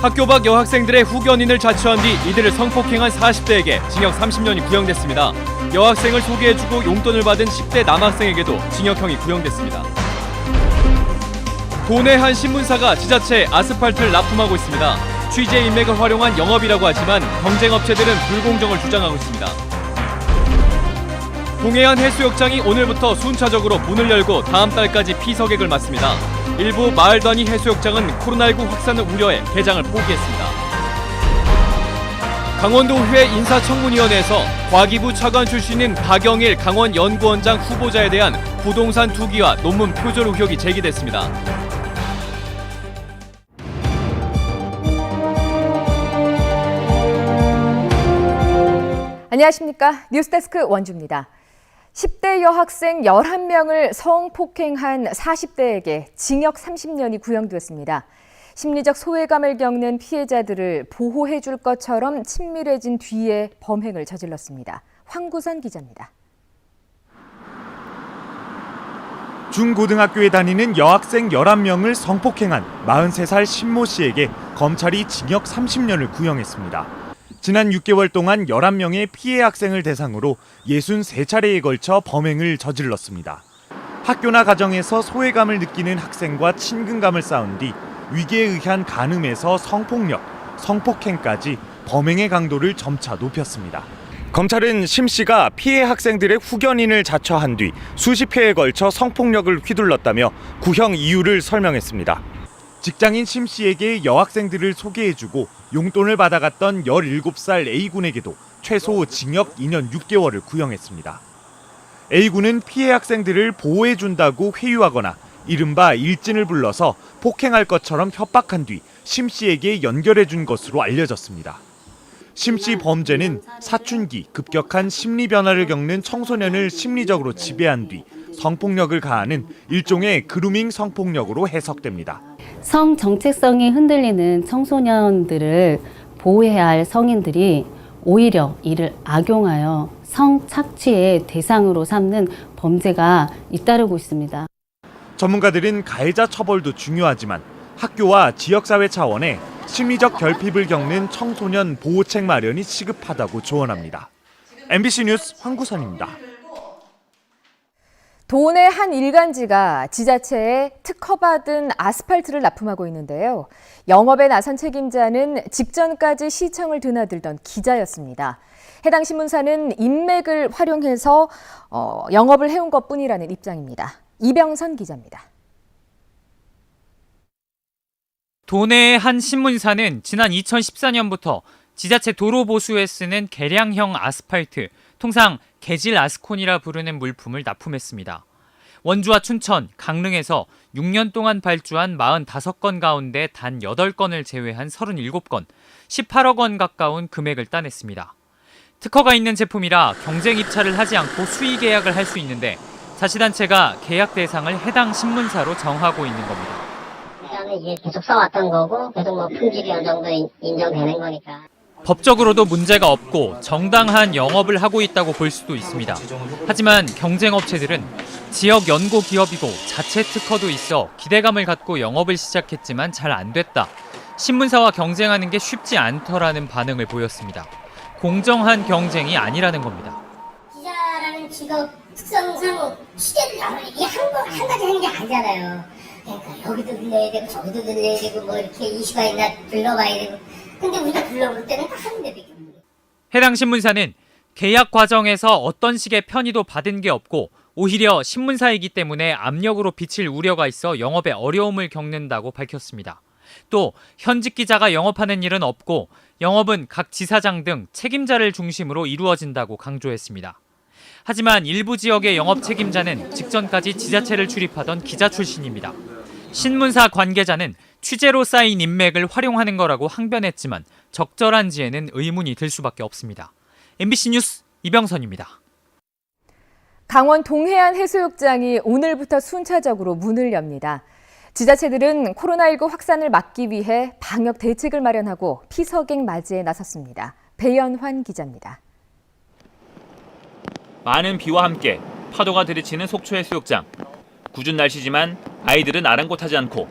학교 밖 여학생들의 후견인을 자처한 뒤 이들을 성폭행한 40대에게 징역 30년이 구형됐습니다. 여학생을 소개해주고 용돈을 받은 10대 남학생에게도 징역형이 구형됐습니다. 도내 한 신문사가 지자체에 아스팔트를 납품하고 있습니다. 취재 인맥을 활용한 영업이라고 하지만 경쟁업체들은 불공정을 주장하고 있습니다. 동해안 해수욕장이 오늘부터 순차적으로 문을 열고 다음 달까지 피서객을 맞습니다. 일부 마을 단위 해수욕장은 코로나19 확산을 우려해 개장을 포기했습니다. 강원도의회 인사청문위원회에서 과기부 차관 출신인 박영일 강원연구원장 후보자에 대한 부동산 투기와 논문 표절 의혹이 제기됐습니다. 안녕하십니까. 뉴스데스크 원주입니다. 10대 여학생 11명을 성폭행한 40대에게 징역 30년이 구형되었습니다. 심리적 소외감을 겪는 피해자들을 보호해 줄 것처럼 친밀해진 뒤에 범행을 저질렀습니다. 황구선 기자입니다. 중고등학교에 다니는 여학생 11명을 성폭행한 43살 신모 씨에게 검찰이 징역 30년을 구형했습니다. 지난 6개월 동안 11명의 피해 학생을 대상으로 63차례에 걸쳐 범행을 저질렀습니다. 학교나 가정에서 소외감을 느끼는 학생과 친근감을 쌓은 뒤 위기에 의한 간음에서 성폭력, 성폭행까지 범행의 강도를 점차 높였습니다. 검찰은 심 씨가 피해 학생들의 후견인을 자처한 뒤 수십 회에 걸쳐 성폭력을 휘둘렀다며 구형 이유를 설명했습니다. 직장인 심 씨에게 여학생들을 소개해주고 용돈을 받아갔던 17살 A군에게도 최소 징역 2년 6개월을 구형했습니다. A군은 피해 학생들을 보호해준다고 회유하거나 이른바 일진을 불러서 폭행할 것처럼 협박한 뒤 심 씨에게 연결해준 것으로 알려졌습니다. 심 씨 범죄는 사춘기, 급격한 심리 변화를 겪는 청소년을 심리적으로 지배한 뒤 성폭력을 가하는 일종의 그루밍 성폭력으로 해석됩니다. 성 정체성이 흔들리는 청소년들을 보호해야 할 성인들이 오히려 이를 악용하여 성 착취의 대상으로 삼는 범죄가 잇따르고 있습니다. 전문가들은 가해자 처벌도 중요하지만 학교와 지역사회 차원의 심리적 결핍을 겪는 청소년 보호책 마련이 시급하다고 조언합니다. MBC 뉴스 황구선입니다. 도내 한 일간지가 지자체에 특허받은 아스팔트를 납품하고 있는데요. 영업에 나선 책임자는 직전까지 시청을 드나들던 기자였습니다. 해당 신문사는 인맥을 활용해서 영업을 해온 것뿐이라는 입장입니다. 이병선 기자입니다. 도내의 한 신문사는 지난 2014년부터 지자체 도로 보수에 쓰는 개량형 아스팔트, 통상 개질 아스콘이라 부르는 물품을 납품했습니다. 원주와 춘천, 강릉에서 6년 동안 발주한 45건 가운데 단 8건을 제외한 37건, 18억 원 가까운 금액을 따냈습니다. 특허가 있는 제품이라 경쟁 입찰을 하지 않고 수의 계약을 할 수 있는데 자치단체가 계약 대상을 해당 신문사로 정하고 있는 겁니다. 일단은 이게 계속 써왔던 거고 계속 품질이 어느 정도 인정되는 거니까. 법적으로도 문제가 없고 정당한 영업을 하고 있다고 볼 수도 있습니다. 하지만 경쟁업체들은 지역 연고 기업이고 자체 특허도 있어 기대감을 갖고 영업을 시작했지만 잘 안 됐다. 신문사와 경쟁하는 게 쉽지 않더라는 반응을 보였습니다. 공정한 경쟁이 아니라는 겁니다. 기자라는 직업 특성상 취재를 이게 한 가지 하는 게 아니잖아요. 그러니까 여기도 들려야 되고 저기도 들려야 되고 뭐 이렇게 이슈가 있나 둘러봐야 되고. 근데 우리가 불러볼 때는 다 하는 데밖에 없는 거예요. 해당 신문사는 계약 과정에서 어떤 식의 편의도 받은 게 없고 오히려 신문사이기 때문에 압력으로 비칠 우려가 있어 영업에 어려움을 겪는다고 밝혔습니다. 또 현직 기자가 영업하는 일은 없고 영업은 각 지사장 등 책임자를 중심으로 이루어진다고 강조했습니다. 하지만 일부 지역의 영업 책임자는 직전까지 지자체를 출입하던 기자 출신입니다. 신문사 관계자는 취재로 쌓인 인맥을 활용하는 거라고 항변했지만 적절한지에는 의문이 들 수밖에 없습니다. MBC 뉴스 이병선입니다. 강원 동해안 해수욕장이 오늘부터 순차적으로 문을 엽니다. 지자체들은 코로나19 확산을 막기 위해 방역 대책을 마련하고 피서객 맞이에 나섰습니다. 배연환 기자입니다. 많은 비와 함께 파도가 들이치는 속초해수욕장. 궂은 날씨지만 아이들은 아랑곳하지 않고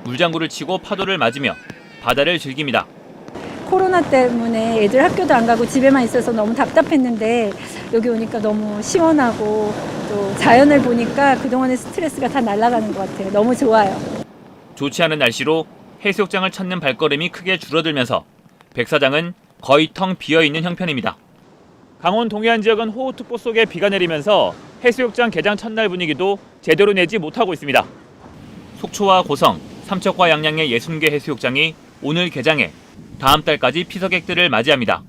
물장구를 치고 파도를 맞으며 바다를 즐깁니다. 코로나 때문에 애들 학교도 안 가고 집에만 있어서 너무 답답했는데 여기 오니까 너무 시원하고 또 자연을 보니까 그동안의 스트레스가 다 날아가는 것 같아요. 너무 좋아요. 좋지 않은 날씨로 해수욕장을 찾는 발걸음이 크게 줄어들면서 백사장은 거의 텅 비어있는 형편입니다. 강원 동해안 지역은 호우특보 속에 비가 내리면서 해수욕장 개장 첫날 분위기도 제대로 내지 못하고 있습니다. 속초와 고성, 삼척과 양양의 60개 해수욕장이 오늘 개장해 다음 달까지 피서객들을 맞이합니다.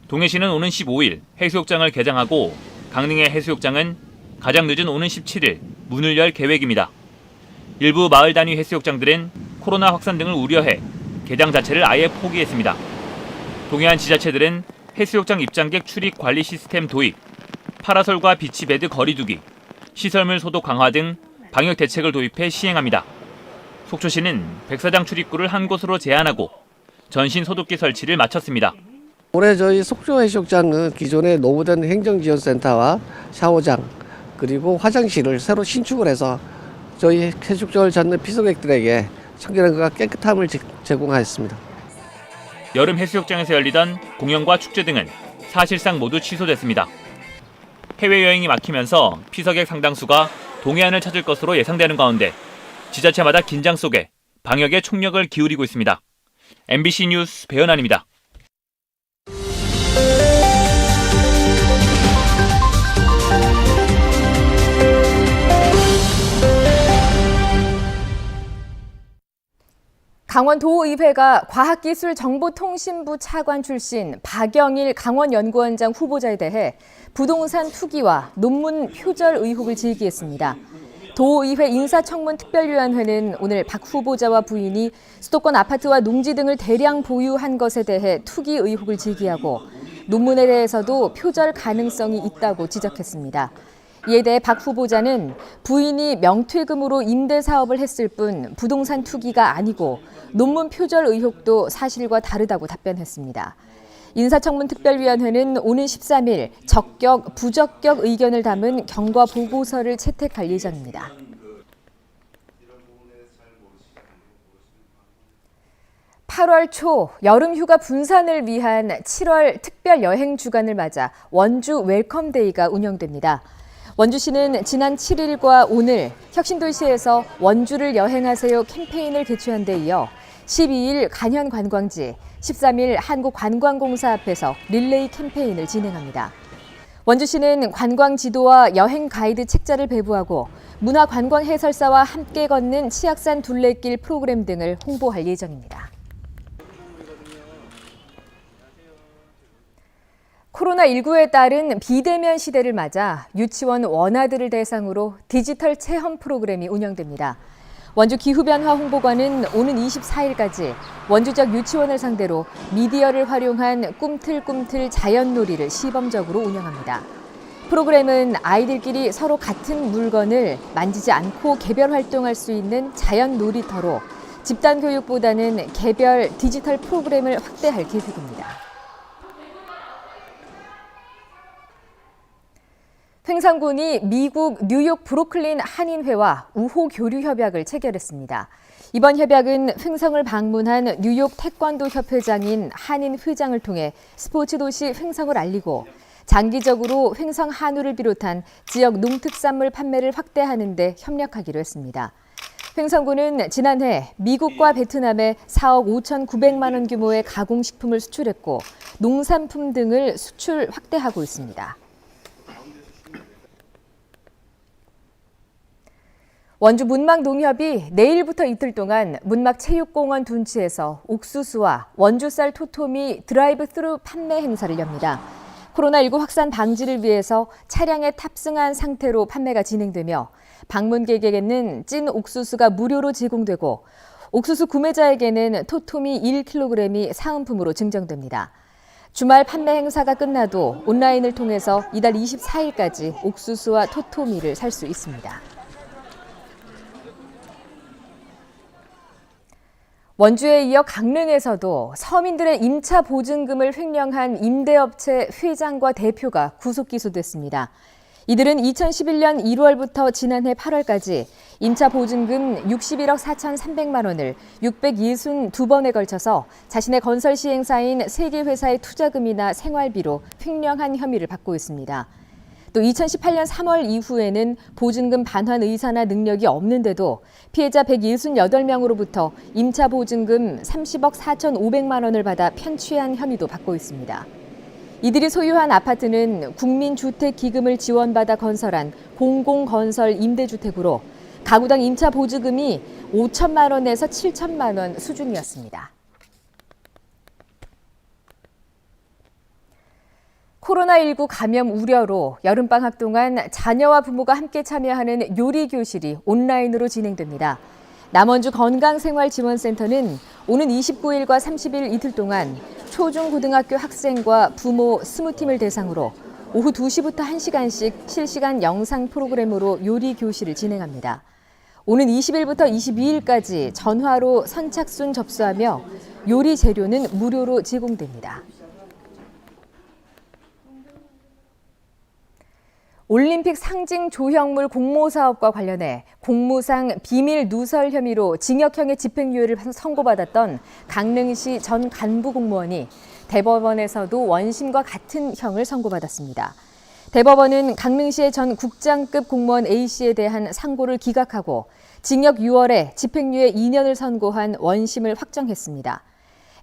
동해시는 오는 15일 해수욕장을 개장하고 강릉의 해수욕장은 가장 늦은 오는 17일 문을 열 계획입니다. 일부 마을 단위 해수욕장들은 코로나 확산 등을 우려해 개장 자체를 아예 포기했습니다. 동해안 지자체들은 해수욕장 입장객 출입 관리 시스템 도입, 파라솔과 비치베드 거리두기, 시설물 소독 강화 등 방역 대책을 도입해 시행합니다. 속초시는 백사장 출입구를 한 곳으로 제한하고 전신 소독기 설치를 마쳤습니다. 올해 저희 속초 해수욕장은 기존의 노후된 행정지원센터와 샤워장 그리고 화장실을 새로 신축을 해서 저희 해수욕장을 찾는 피서객들에게 청결함과 깨끗함을 제공하였습니다. 여름 해수욕장에서 열리던 공연과 축제 등은 사실상 모두 취소됐습니다. 해외여행이 막히면서 피서객 상당수가 동해안을 찾을 것으로 예상되는 가운데 지자체마다 긴장 속에 방역에 총력을 기울이고 있습니다. MBC 뉴스 배현환입니다. 강원도의회가 과학기술정보통신부 차관 출신 박영일 강원연구원장 후보자에 대해 부동산 투기와 논문 표절 의혹을 제기했습니다. 도의회 인사청문특별위원회는 오늘 박 후보자와 부인이 수도권 아파트와 농지 등을 대량 보유한 것에 대해 투기 의혹을 제기하고 논문에 대해서도 표절 가능성이 있다고 지적했습니다. 이에 대해 박 후보자는 부인이 명퇴금으로 임대 사업을 했을 뿐 부동산 투기가 아니고 논문 표절 의혹도 사실과 다르다고 답변했습니다. 인사청문특별위원회는 오는 13일 적격, 부적격 의견을 담은 경과 보고서를 채택할 예정입니다. (8월) 초 여름휴가 분산을 위한 7월 특별 여행 주간을 맞아 원주 웰컴데이가 운영됩니다. 원주시는 지난 7일과 오늘 혁신도시에서 원주를 여행하세요 캠페인을 개최한 데 이어 12일 간현관광지, 13일 한국관광공사 앞에서 릴레이 캠페인을 진행합니다. 원주시는 관광지도와 여행 가이드 책자를 배부하고 문화관광 해설사와 함께 걷는 치악산 둘레길 프로그램 등을 홍보할 예정입니다. 코로나19에 따른 비대면 시대를 맞아 유치원 원아들을 대상으로 디지털 체험 프로그램이 운영됩니다. 원주 기후변화 홍보관은 오는 24일까지 원주적 유치원을 상대로 미디어를 활용한 꿈틀꿈틀 자연놀이를 시범적으로 운영합니다. 프로그램은 아이들끼리 서로 같은 물건을 만지지 않고 개별 활동할 수 있는 자연 놀이터로 집단 교육보다는 개별 디지털 프로그램을 확대할 계획입니다. 횡성군이 미국 뉴욕 브루클린 한인회와 우호 교류 협약을 체결했습니다. 이번 협약은 횡성을 방문한 뉴욕 태권도 협회장인 한인 회장을 통해 스포츠 도시 횡성을 알리고 장기적으로 횡성 한우를 비롯한 지역 농특산물 판매를 확대하는 데 협력하기로 했습니다. 횡성군은 지난해 미국과 베트남에 4억 5,900만 원 규모의 가공식품을 수출했고 농산품 등을 수출 확대하고 있습니다. 원주 문막농협이 내일부터 이틀 동안 문막체육공원 둔치에서 옥수수와 원주쌀 토토미 드라이브 스루 판매 행사를 엽니다. 코로나19 확산 방지를 위해서 차량에 탑승한 상태로 판매가 진행되며 방문객에게는 찐 옥수수가 무료로 제공되고 옥수수 구매자에게는 토토미 1kg이 사은품으로 증정됩니다. 주말 판매 행사가 끝나도 온라인을 통해서 이달 24일까지 옥수수와 토토미를 살 수 있습니다. 원주에 이어 강릉에서도 서민들의 임차 보증금을 횡령한 임대업체 회장과 대표가 구속 기소됐습니다. 이들은 2011년 1월부터 지난해 8월까지 임차 보증금 61억 4,300만 원을 662번에 걸쳐서 자신의 건설 시행사인 3개 회사의 투자금이나 생활비로 횡령한 혐의를 받고 있습니다. 또 2018년 3월 이후에는 보증금 반환 의사나 능력이 없는데도 피해자 168명으로부터 임차 보증금 30억 4,500만 원을 받아 편취한 혐의도 받고 있습니다. 이들이 소유한 아파트는 국민주택기금을 지원받아 건설한 공공건설 임대주택으로 가구당 임차 보증금이 5천만 원에서 7천만 원 수준이었습니다. 코로나19 감염 우려로 여름방학 동안 자녀와 부모가 함께 참여하는 요리교실이 온라인으로 진행됩니다. 남원주 건강생활지원센터는 오는 29일과 30일 이틀 동안 초중고등학교 학생과 부모 20팀을 대상으로 오후 2시부터 1시간씩 실시간 영상 프로그램으로 요리교실을 진행합니다. 오는 20일부터 22일까지 전화로 선착순 접수하며 요리 재료는 무료로 제공됩니다. 올림픽 상징 조형물 공모 사업과 관련해 공무상 비밀 누설 혐의로 징역형의 집행유예를 선고받았던 강릉시 전 간부 공무원이 대법원에서도 원심과 같은 형을 선고받았습니다. 대법원은 강릉시의 전 국장급 공무원 A씨에 대한 상고를 기각하고 징역 6월에 집행유예 2년을 선고한 원심을 확정했습니다.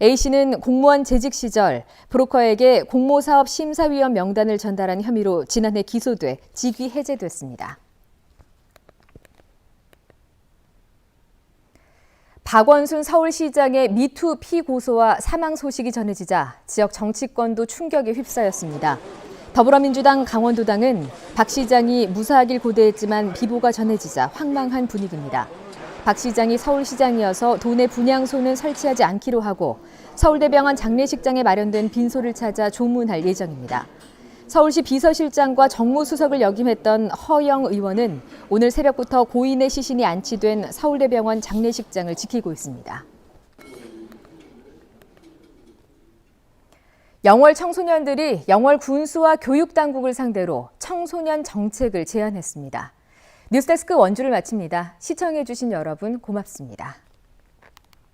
A씨는 공무원 재직 시절 브로커에게 공모사업 심사위원 명단을 전달한 혐의로 지난해 기소돼 직위 해제됐습니다. 박원순 서울시장의 미투 피고소와 사망 소식이 전해지자 지역 정치권도 충격에 휩싸였습니다. 더불어민주당 강원도당은 박 시장이 무사하길 고대했지만 비보가 전해지자 황망한 분위기입니다. 박 시장이 서울시장이어서 도내 분향소는 설치하지 않기로 하고 서울대병원 장례식장에 마련된 빈소를 찾아 조문할 예정입니다. 서울시 비서실장과 정무수석을 역임했던 허영 의원은 오늘 새벽부터 고인의 시신이 안치된 서울대병원 장례식장을 지키고 있습니다. 영월 청소년들이 영월 군수와 교육당국을 상대로 청소년 정책을 제안했습니다. 뉴스데스크 원주를 마칩니다. 시청해주신 여러분 고맙습니다.